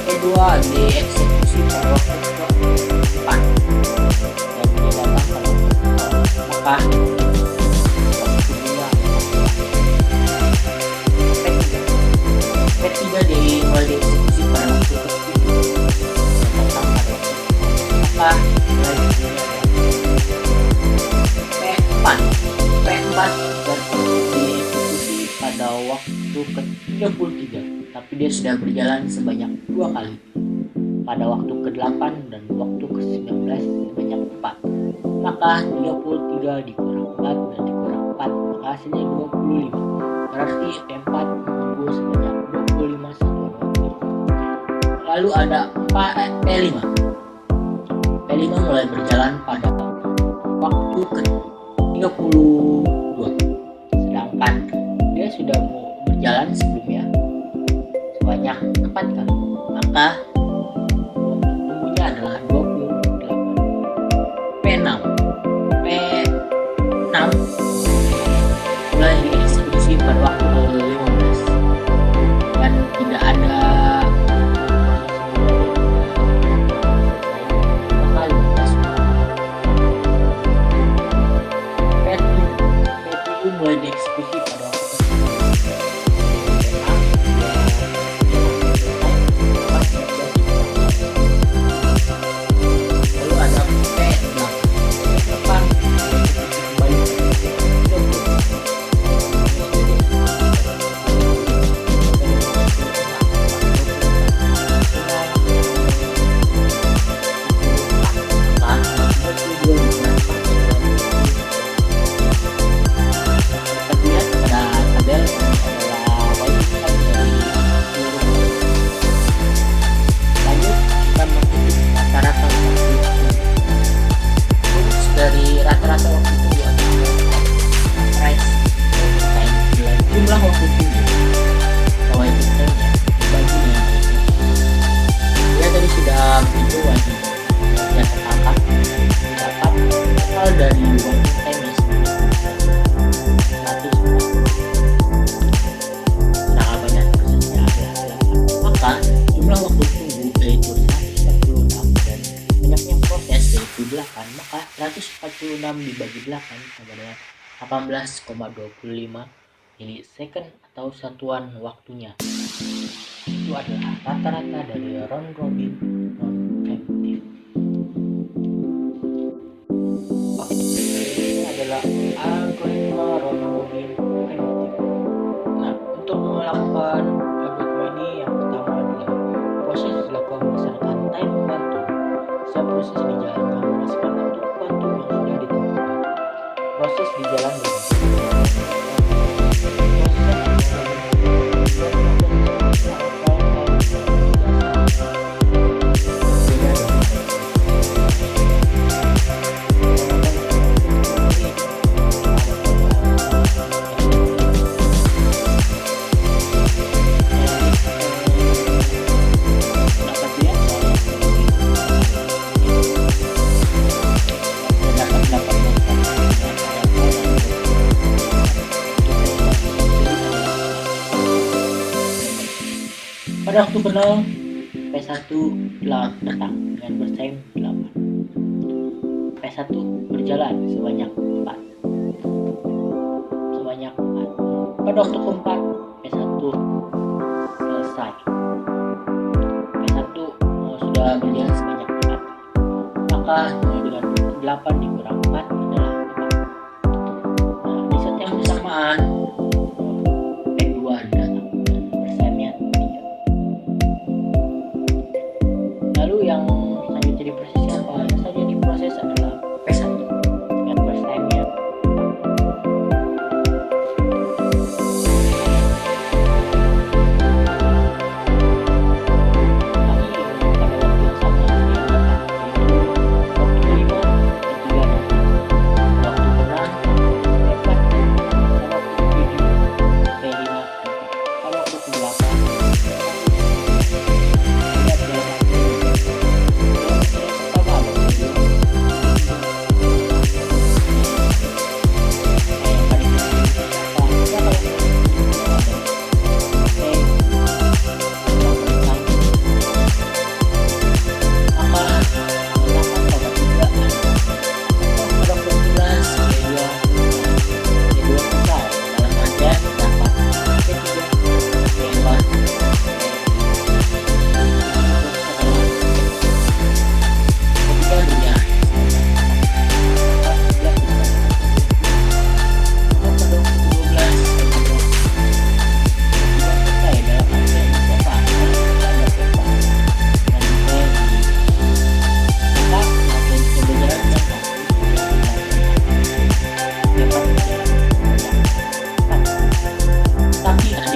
P2 dieksekusi pada waktu ke-4 dan dia datang pada maka waktu tunggunya P3 dimulai dieksekusi pada waktu ke-7 dan datang pada waktu maka mulai P4 dan dieksekusi pada waktu ke-33, tapi dia sudah berjalan sebanyak 2 kali pada waktu ke-8 dan waktu ke-19 sebanyak 4. Maka 33 dikurang 4 dan dikurang 4 maka hasilnya 25. Berarti P4 menunggu sebanyak 25 satuan waktu. Lalu ada P5. P5 mulai berjalan pada waktu ke-32, sedangkan dia sudah berjalan sebelumnya sebanyak 4 kali. Maka waktu tunggunya adalah 28. P6 mulai dieksekusi pada waktu ke-15 dan tidak ada P7 mulai dieksekusi pada waktu rata-rata waktu tunggu jumlah waktu tunggu waiting time-nya dibagi dengan dia tadi sudah begitu wajib ya terangkat dapat total dari waiting time-nya 100. Sangat banyak prosesnya adalah 8, maka jumlah waktu tunggu yaitu 146 dan banyaknya proses yaitu 8, maka 146 dibagi 8 sama dengan 18,25 ini second atau satuan waktunya. Itu adalah rata-rata dari round robin non-preemptive. Ini adalah algoritma round robin preemptive. Nah, untuk melakukan algoritma ini yang pertama adalah proses dilakukan berdasarkan time quantum. Setiap proses dijalankan berdasarkan waktu kuantum yang sudah ditentukan. Proses dijalankan pada waktu ke-0 P1 datang dengan bersaing 8. P1 berjalan sebanyak 4. Pada waktu ke-4 P1 selesai. P1 sudah berjalan sebanyak 4. Maka dengan 8 dikurang 4 adalah 4. Nah, di saat yang bersamaan P2 datang dan bersaingnya 3. Lalu yang selanjutnya diprosesnya apa? Yang saja diproses adalah P1 dengan bersaingnya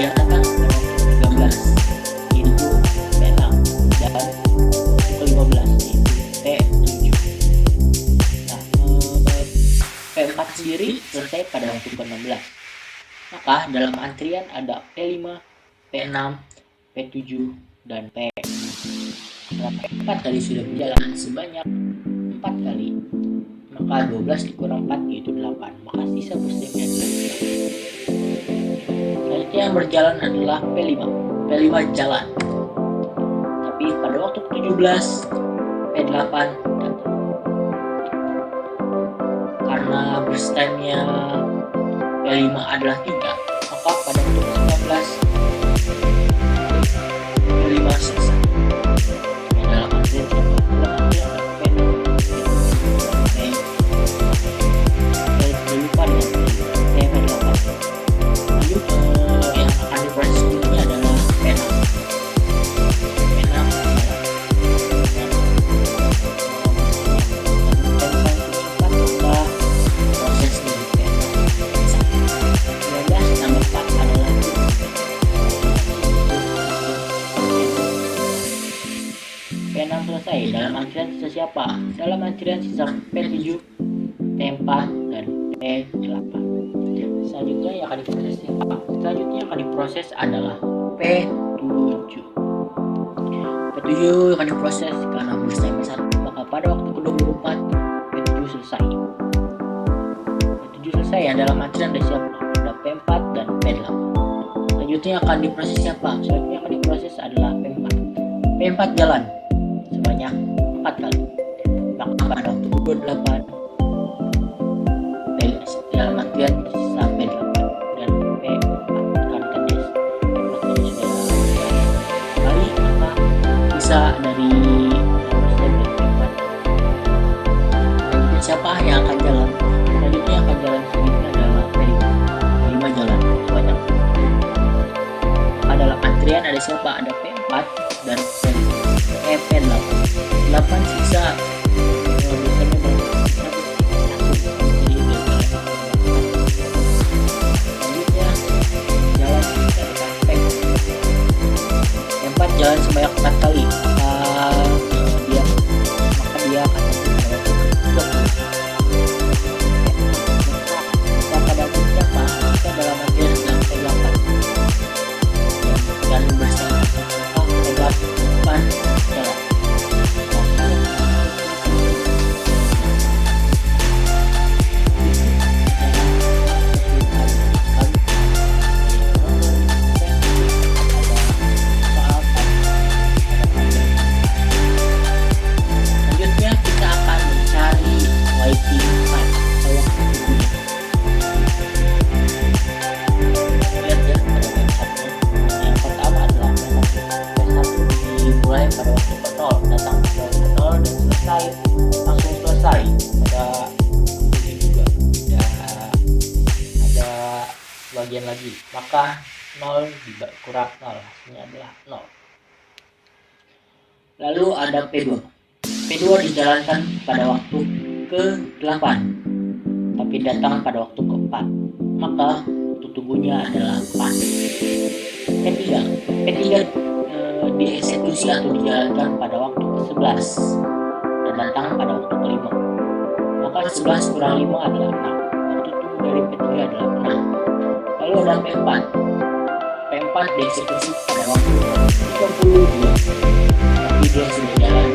dia datang pada waktu 13 itu P6, dan waktu ke-15 itu P7. Nah, P4 sendiri selesai pada waktu ke-16. Maka dalam antrian ada P5, P6, P7, dan P. Setelah P4 tadi sudah berjalan sebanyak 4 kali, maka 12 dikurang 4 yaitu 8. Maka sisa busnya adalah 3. Selanjutnya yang berjalan adalah P5. P5 jalan. Tapi pada waktu ke-17 P8 datang. Karena burst time-nya P5 adalah 3, maka pada waktu ke-19 P5 selesai. Dalam antrian ada P6, lupa dengan P8. Lanjut yang akan diproses ini adalah P6. Proses dari P6 tambah 4 adalah P6 selesai. Dalam antrian sisa siapa? Dalam antrian sisa P7, P4, dan P8. Selanjutnya yang akan diproses siapa? Selanjutnya yang akan diproses adalah P7. P7 akan diproses karena burst time 1, maka pada waktu ke-24 P7 selesai. P7 selesai ya, dalam antrian ada siapa? Ada P4 dan P8. Selanjutnya akan diproses siapa? Selanjutnya akan diproses adalah P4. P4 jalan sebanyak 4 kali, maka pada waktu ke-28 dalam antrian sisa P8 dan P4 kan tadi sudah kali, maka bisa dari P4. Selanjutnya siapa yang akan jalan? Selanjutnya yang akan jalan selanjutnya adalah P5. P5 jalan sebanyak. Maka dalam antrian ada siapa? Ada P4 dan P8. 8 sisa jalan sebanyak 4 kali, maka dia akan pada siapa? Kita dalam antrian P8 dan bersama P8 jalan. Langsung selesai pada ini juga ada bagian lagi, maka 0 kurang 0 hasilnya adalah 0. Lalu ada P2. P2 dijalankan pada waktu ke-8 tapi datang pada waktu ke-4, maka tubuhnya adalah 4. P3 dieksekusi atau dijalankan pada waktu ke-11 dan datang pada waktu ke-5, maka 11 kurang 5 adalah 6. Waktu tunggu dari P3 adalah 6. Lalu ada P4. P4 dieksekusi pada waktu 32 tapi dia sudah jalan,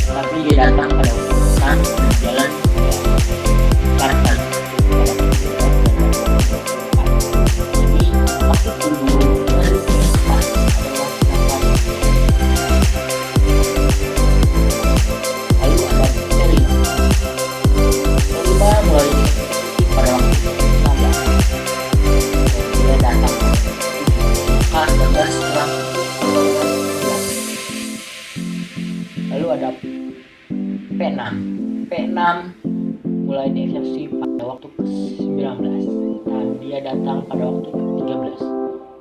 tapi dia datang pada waktu ke-6 dan jalan karena jadi waktu tunggu dari P4 adalah 8. Lalu ada P5. P5 mulai pada waktu ke-16 dia datang maka 11 kurang 11. Lalu ada P6. P6 mulai dieksekusi pada waktu ke-19 dan dia datang pada waktu ke-13,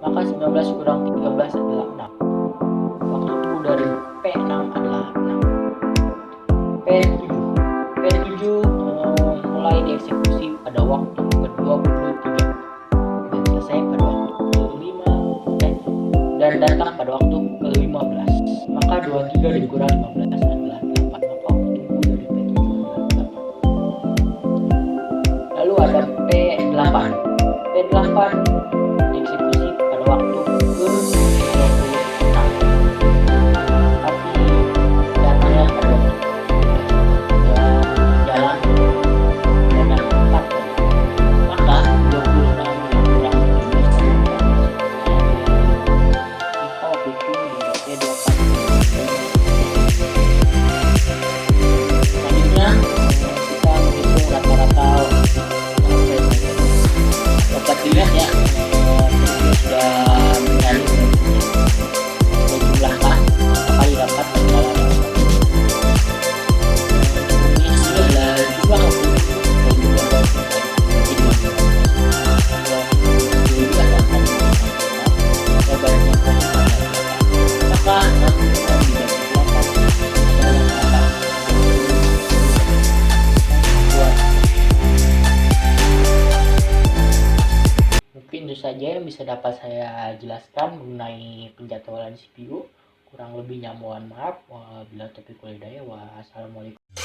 maka 19 kurang 13 adalah 6. Waktu tunggu dari P6 adalah 6. P7 mulai dieksekusi pada waktu ke-23 yang datang pada waktu ke-15. Maka 23 dikurang 15 adalah 8. Maka waktu tunggu dari P7 adalah 8. Lalu ada P8. P8 dieksekusi pada waktu ke-26. Tapi datangnya pada waktu jalan dengan 4. Maka 26 dikurang 15 selanjutnya kita menghitung rata-rata dapat dilihat ya, video sudah mencari menjumlahkan apa yang dapat dalam ini adalah jumlah mungkin itu saja yang bisa dapat saya jelaskan mengenai penjadwalan CPU. Kurang lebihnya mohon maaf. Wabillahi taufiq wal hidayah. Wassalamualaikum.